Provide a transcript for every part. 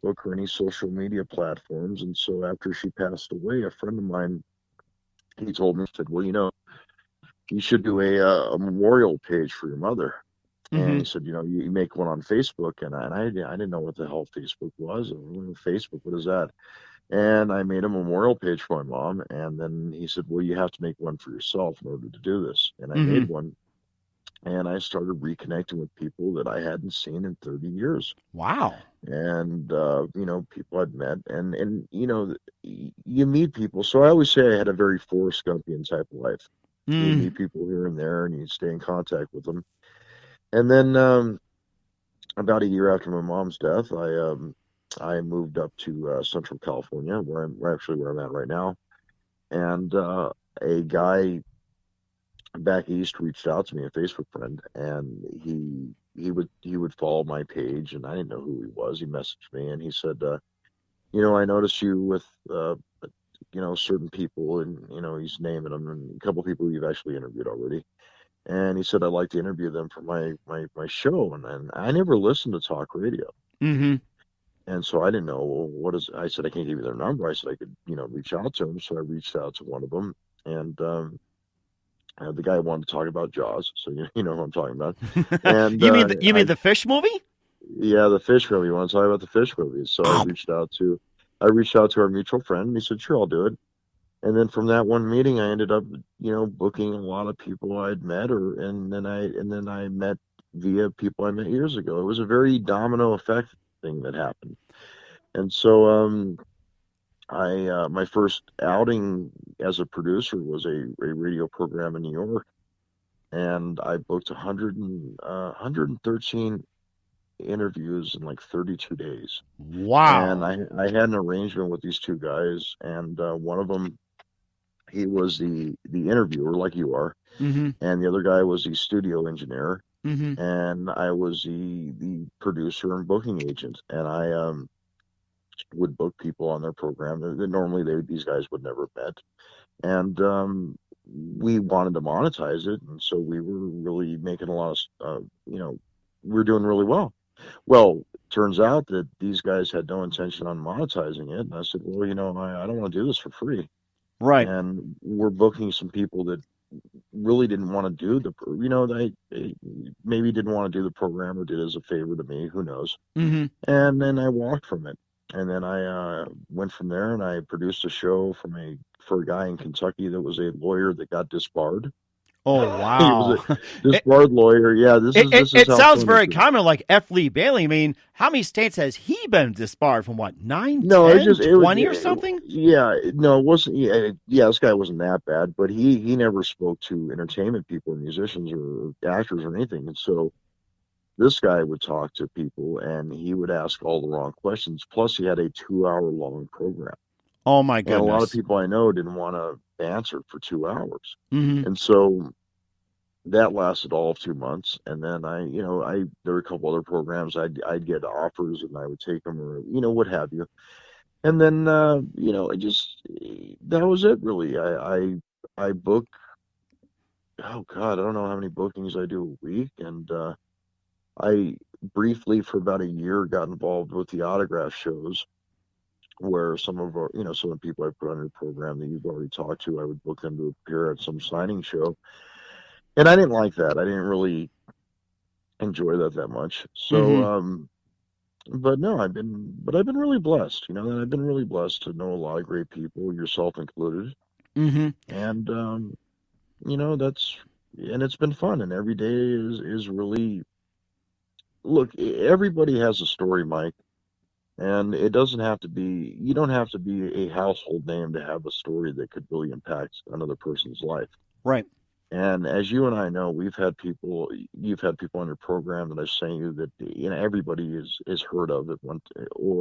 Facebook or any social media platforms. And so after she passed away, a friend of mine, he told me, he said, well, you should do a memorial page for your mother. And Mm-hmm. he said, you make one on Facebook. And I didn't know what the hell Facebook was. Facebook, what is that? And I made a memorial page for my mom. And then he said, well, you have to make one for yourself in order to do this. And I Mm-hmm. made one. And I started reconnecting with people that I hadn't seen in 30 years. Wow. And, people I'd met. You meet people. So I always say I had a very Forrest Gumpian type of life. You Mm. meet people here and there and you stay in contact with them. And then about a year after my mom's death, I moved up to Central California, where I'm at right now. And a guy back east reached out to me, a Facebook friend, and he would follow my page, and I didn't know who he was. He messaged me, and he said, I noticed you with certain people, and he's naming them, and a couple people you've actually interviewed already. And he said I'd like to interview them for my show, and I never listened to talk radio. Mm-hmm. And so I didn't know, well, what is, I said, I can't give you their number. I said I could, reach out to them. So I reached out to one of them, and the guy wanted to talk about Jaws. So you know who I'm talking about. And You mean the fish movie? yeah, the fish movie. You want to talk about the fish movies? So Oh, I reached out to our mutual friend, and he said, sure, I'll do it. And then from that one meeting, I ended up, booking a lot of people I'd met, and then I met via people I met years ago. It was a very domino effect thing that happened. And so, my first outing as a producer was a radio program in New York, and I booked 113 interviews in like 32 days. And wow. I had an arrangement with these two guys, and one of them, he was the interviewer, like you are, Mm-hmm. and the other guy was the studio engineer, Mm-hmm. and I was the producer and booking agent, and I would book people on their program that normally these guys would never have met, and we wanted to monetize it, and so we were really making a lot of we were doing really well. Well, turns out that these guys had no intention on monetizing it, and I said, well, I don't want to do this for free, Right. and we're booking some people that really didn't want to do they maybe didn't want to do the program or did it as a favor to me, who knows. Mm-hmm. And then I walked from it, and then I went from there, and I produced a show for a guy in Kentucky that was a lawyer that got disbarred. Oh, He was a wow. It, disbarred lawyer. Yeah, this it, is it, this is it how sounds fun this very is. common, like F. Lee Bailey. I mean, how many states has he been disbarred from? What, 9, No, it 10, just it was 20, or something? yeah, no, it wasn't. Yeah, this guy wasn't that bad, but he never spoke to entertainment people or musicians or actors or anything. And so this guy would talk to people, and he would ask all the wrong questions. Plus, he had a 2 hour long program, Oh, my and a lot of goodness. people I know didn't want to answer for 2 hours. Mm-hmm. And so that lasted all of 2 months, and then I there were a couple other programs I'd get offers, and I would take them, or what have you. And then I just that was it really. I book, oh God, I don't know how many bookings I do a week, and I briefly for about a year got involved with the autograph shows, where some of the people I put on your program that you've already talked to, I would book them to appear at some signing show, and I didn't like that. I didn't really enjoy that much. So, Mm-hmm. but no, I've been really blessed. And I've been really blessed to know a lot of great people, yourself included, Mm-hmm. and that's and it's been fun. And every day is really, look. Everybody has a story, Mike, and it doesn't have to be. You don't have to be a household name to have a story that could really impact another person's life. Right. And as you and I know, you've had people on your program that I've sent you that everybody is heard of at one,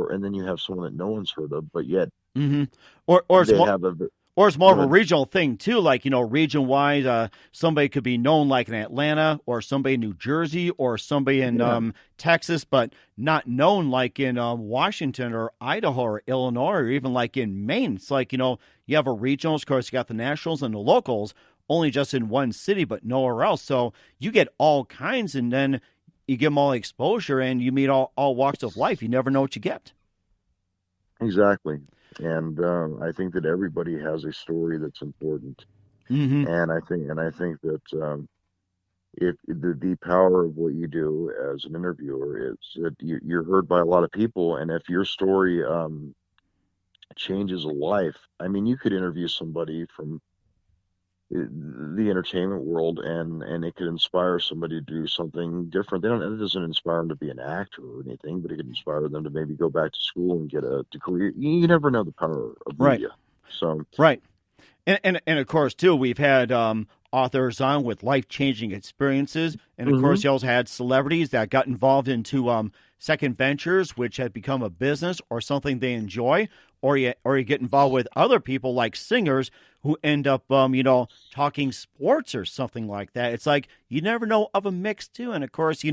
and then you have someone that no one's heard of, but yet Mm-hmm. Or it's they more. have a. Or it's more Go of a ahead. regional thing too, like region wide. Somebody could be known like in Atlanta, or somebody in New Jersey, or somebody in Yeah, Texas, but not known like in Washington or Idaho or Illinois, or even like in Maine. It's like you have a regionals, of course, you got the nationals and the locals, only just in one city, but nowhere else. So you get all kinds, and then you give them all exposure, and you meet all walks of life. You never know what you get. exactly. And I think that everybody has a story that's important. Mm-hmm. And I think that if the power of what you do as an interviewer is that you're heard by a lot of people, and if your story changes a life, I mean, you could interview somebody from the entertainment world, and it could inspire somebody to do something different. It doesn't inspire them to be an actor or anything, but it could inspire them to maybe go back to school and get a degree. You never know the power of Right. media. So, Right. And of course too, we've had authors on with life changing experiences, and of hmm course you also had celebrities that got involved into second ventures, which had become a business or something they enjoy, or you get involved with other people like singers who end up talking sports or something like that. It's like you never know of a mix too, and of course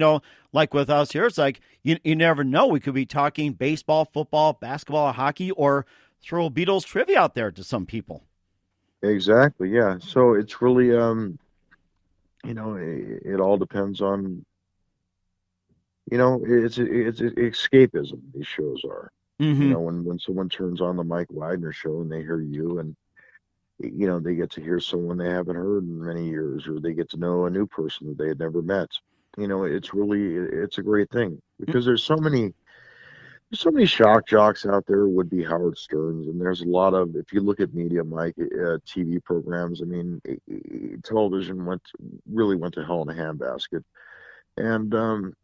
like with us here, it's like you never know. We could be talking baseball, football, basketball, hockey, or throw Beatles trivia out there to some people. exactly, yeah. So it's really, it all depends on, it's escapism. These shows are, Mm-hmm. when someone turns on the Mike Wagner show and they hear you, and they get to hear someone they haven't heard in many years, or they get to know a new person that they had never met. It's a great thing because there's so many shock jocks out there, would be Howard Sterns, and there's a lot of, if you look at media, Mike, TV programs. I mean, television really went to hell in a handbasket, and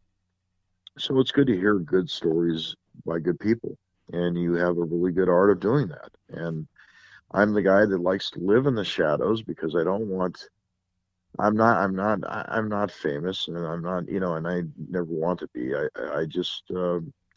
so it's good to hear good stories by good people, and you have a really good art of doing that. And I'm the guy that likes to live in the shadows because I don't want. I'm not famous, and I'm not, and I never want to be. I just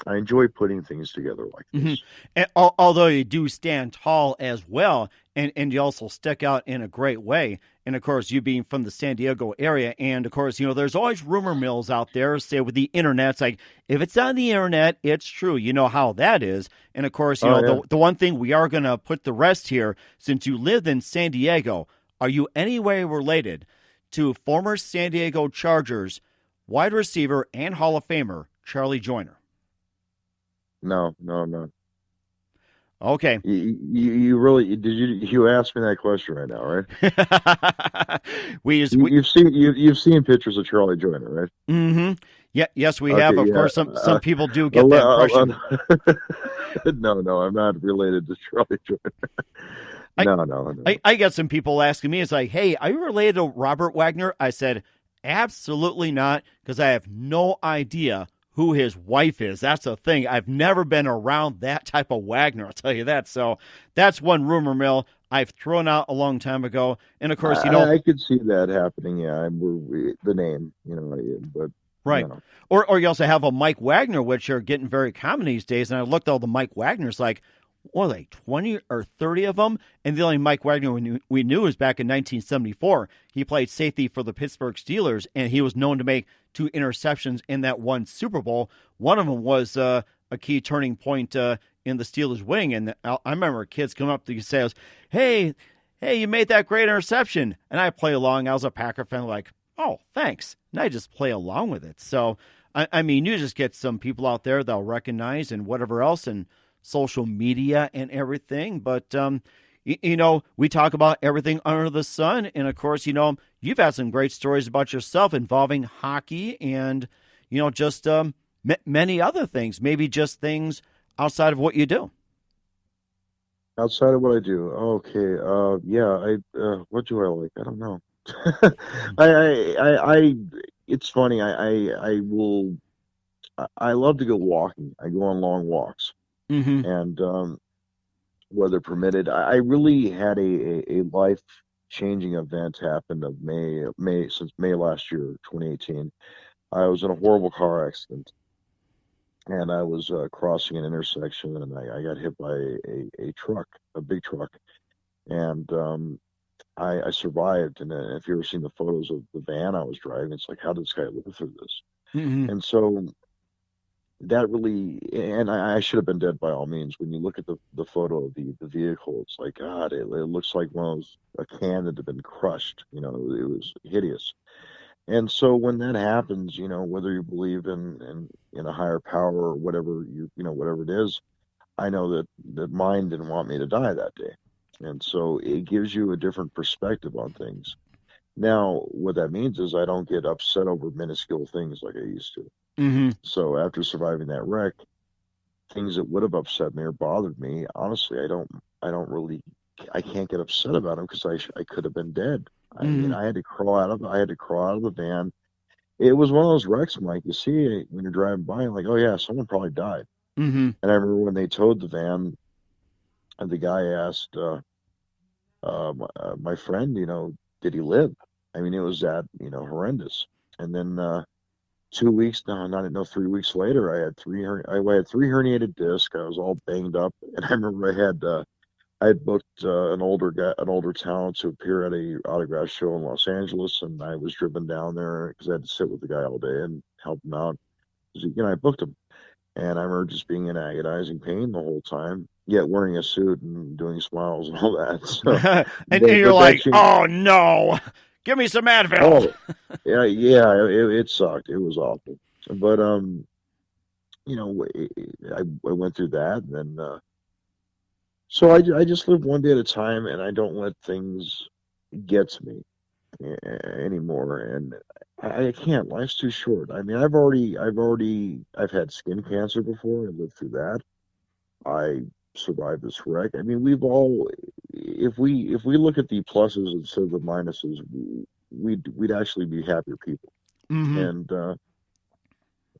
I enjoy putting things together like Mm-hmm. this. And, although you do stand tall as well, and you also stick out in a great way. And of course, you being from the San Diego area, and of course, there's always rumor mills out there. Say with the internet, it's like if it's on the internet, it's true. You know how that is. And of course, Oh yeah. the one thing we are gonna put the rest here, since you lived in San Diego, are you any way related to former San Diego Chargers wide receiver and Hall of Famer Charlie Joyner? No, no, no. Okay. You really did you asked me that question right now, right? we just You, we you've seen pictures of Charlie Joyner, right? mm-hmm. Yeah, yes, we Okay, have. Of yeah. course, some people do get that impression. No, no, I'm not related to Charlie Joyner. I, No, no, no. I get some people asking me, it's like, hey, are you related to Robert Wagner? I said, absolutely not, because I have no idea who his wife is. That's the thing. I've never been around that type of Wagner, I'll tell you that. So that's one rumor mill I've thrown out a long time ago. And of course, I could see that happening. Yeah, the name, but right. no. Or you also have a Mike Wagner, which are getting very common these days. And I looked at all the Mike Wagners, like, what are they, 20 or 30 of them? And the only Mike Wagner we knew was back in 1974. He played safety for the Pittsburgh Steelers, and he was known to make two interceptions in that one Super Bowl. One of them was a key turning point in the Steelers winning. And I remember kids coming up to say, hey, you made that great interception. And I play along. I was a Packer fan, like, oh, thanks. And I just play along with it. So, I mean, you just get some people out there they'll recognize and whatever else and social media and everything. But, we talk about everything under the sun. And of course, you've had some great stories about yourself involving hockey and, just many other things, maybe just things outside of what you do. Outside of what I do, okay, yeah, what do I like? I don't know. It's funny. I love to go walking. I go on long walks, Mm-hmm. and weather permitted. I really had a life changing event happen of since May last year, 2018. I was in a horrible car accident, and I was crossing an intersection, and I got hit by a truck, a big truck, and I survived. And if you ever seen the photos of the van I was driving, it's like, how did this guy live through this? Mm-hmm. And so that really, and I should have been dead by all means. When you look at the photo of the vehicle, it's like, God, it looks like one of those, a can that had been crushed. It was hideous. And so when that happens, whether you believe in a higher power or whatever whatever it is, I know that mine didn't want me to die that day. And so it gives you a different perspective on things. Now, what that means is I don't get upset over minuscule things like I used to. Mm-hmm. So after surviving that wreck, things that would have upset me or bothered me, honestly, I don't really, I can't get upset about them because I could have been dead. I mean, Mm-hmm. I had to crawl out of the van. It was one of those wrecks, Mike. You see it when you're driving by, and like, oh yeah, someone probably died. Mm-hmm. And I remember when they towed the van, and the guy asked my friend, did he live? I mean, it was that, horrendous. And then 2 weeks, no, not no, 3 weeks later, I had three herniated discs. I was all banged up, and I remember I had booked an older talent to appear at a autograph show in Los Angeles, and I was driven down there because I had to sit with the guy all day and help him out. I booked him, and I remember just being in agonizing pain the whole time, yet wearing a suit and doing smiles and all that. So, And you're but that like, changed. oh no, give me some Advil. Oh, yeah, yeah, it sucked. It was awful. But I went through that, and then so I just live one day at a time, and I don't let things get to me anymore. And I can't. Life's too short. I mean, I've had skin cancer before. I lived through that. I survived this wreck. I mean, if we look at the pluses instead of the minuses, we'd actually be happier people. Mm-hmm.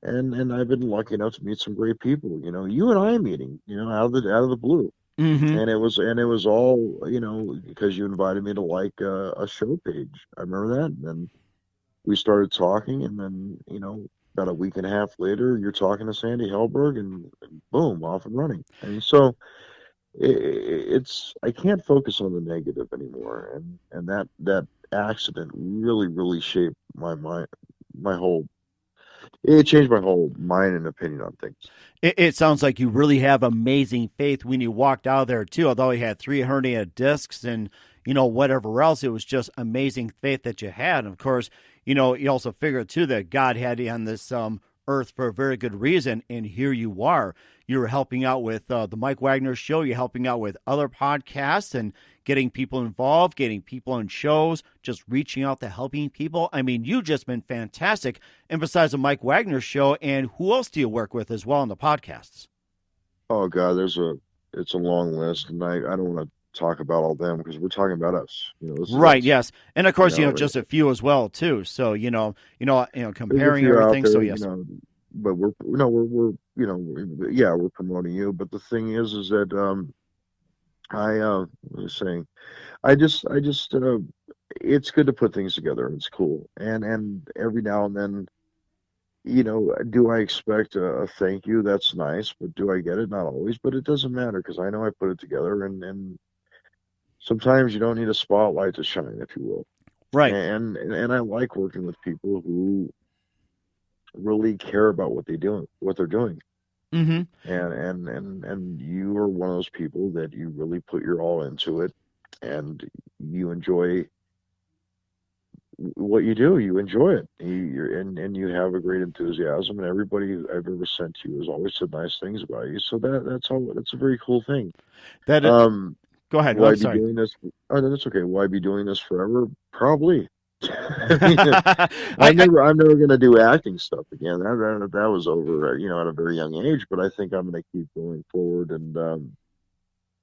And and I've been lucky enough to meet some great people. You and I meeting, out of the blue. Mm-hmm. And it was all, because you invited me to like a show page. I remember that. And then we started talking, and then, about a week and a half later, you're talking to Sandy Helberg, and boom, off and running. And so it's I can't focus on the negative anymore. And that accident really shaped my mind, my whole. It changed my whole mind and opinion on things. It sounds like you really have amazing faith when you walked out of there too. Although you had three hernia discs and whatever else, it was just amazing faith that you had. And of course, you also figure too that God had you on this earth for a very good reason, and here you are. You're helping out with the Mike Wagner Show. You're helping out with other podcasts and getting people involved, getting people on shows, just reaching out to helping people. I mean, you just been fantastic. And besides the Mike Wagner Show, and who else do you work with as well on the podcasts? Oh God, it's a long list, and I don't want to talk about all them because we're talking about us. This is Right. us. Yes. And of You course, know, just a few as well too. So there's a comparing few out everything. So there, yes. but we're no, we're yeah, we're promoting you. But the thing is that what was I saying, I just it's good to put things together. It's cool, and every now and then, do I expect a thank you? That's nice, but do I get it? Not always, but it doesn't matter because I know I put it together, and sometimes you don't need a spotlight to shine, if you will. Right. And I like working with people who really care about what they're doing. Mm-hmm. And you are one of those people that you really put your all into it, and you enjoy what you do. You enjoy it. And you have a great enthusiasm, and everybody I've ever sent to you has always said nice things about you. So that's a very cool thing. That. Um, Go ahead. will I'm I be sorry. doing this? Oh, no, that's okay. Will I be doing this forever? Probably. I mean, I I'm never going to do acting stuff again. That was over, at a very young age. But I think I'm going to keep going forward and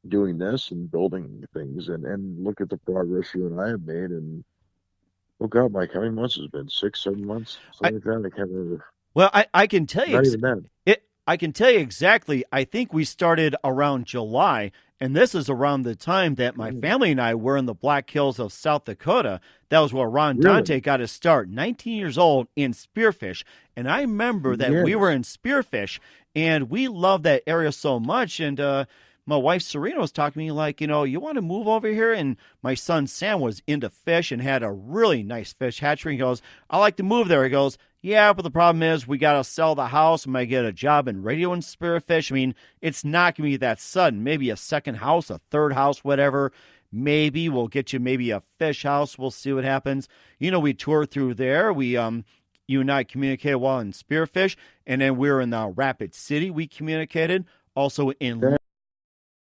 doing this and building things and look at the progress you and I have made. And oh God, Mike, how many months has it been? 6, 7 months, I something like that. I can't remember. well, I can tell you Not even that. I can tell you exactly. I think we started around July, and this is around the time that my Mm, family and I were in the Black Hills of South Dakota. That was where Ron really? Dante got his start, 19 years old in Spearfish. And I remember that we were Yes. in Spearfish, and we loved that area so much. And my wife Serena was talking to me like, you want to move over here? And my son Sam was into fish and had a really nice fish hatchery. He goes, I like to move there. He goes, yeah, but the problem is we got to sell the house. I might get a job in radio and spearfish. I mean, it's not going to be that sudden. Maybe a second house, a third house, whatever. Maybe we'll get you maybe a fish house. We'll see what happens. We toured through there. You and I communicated while in Spearfish, and then we were in Rapid City. We communicated also in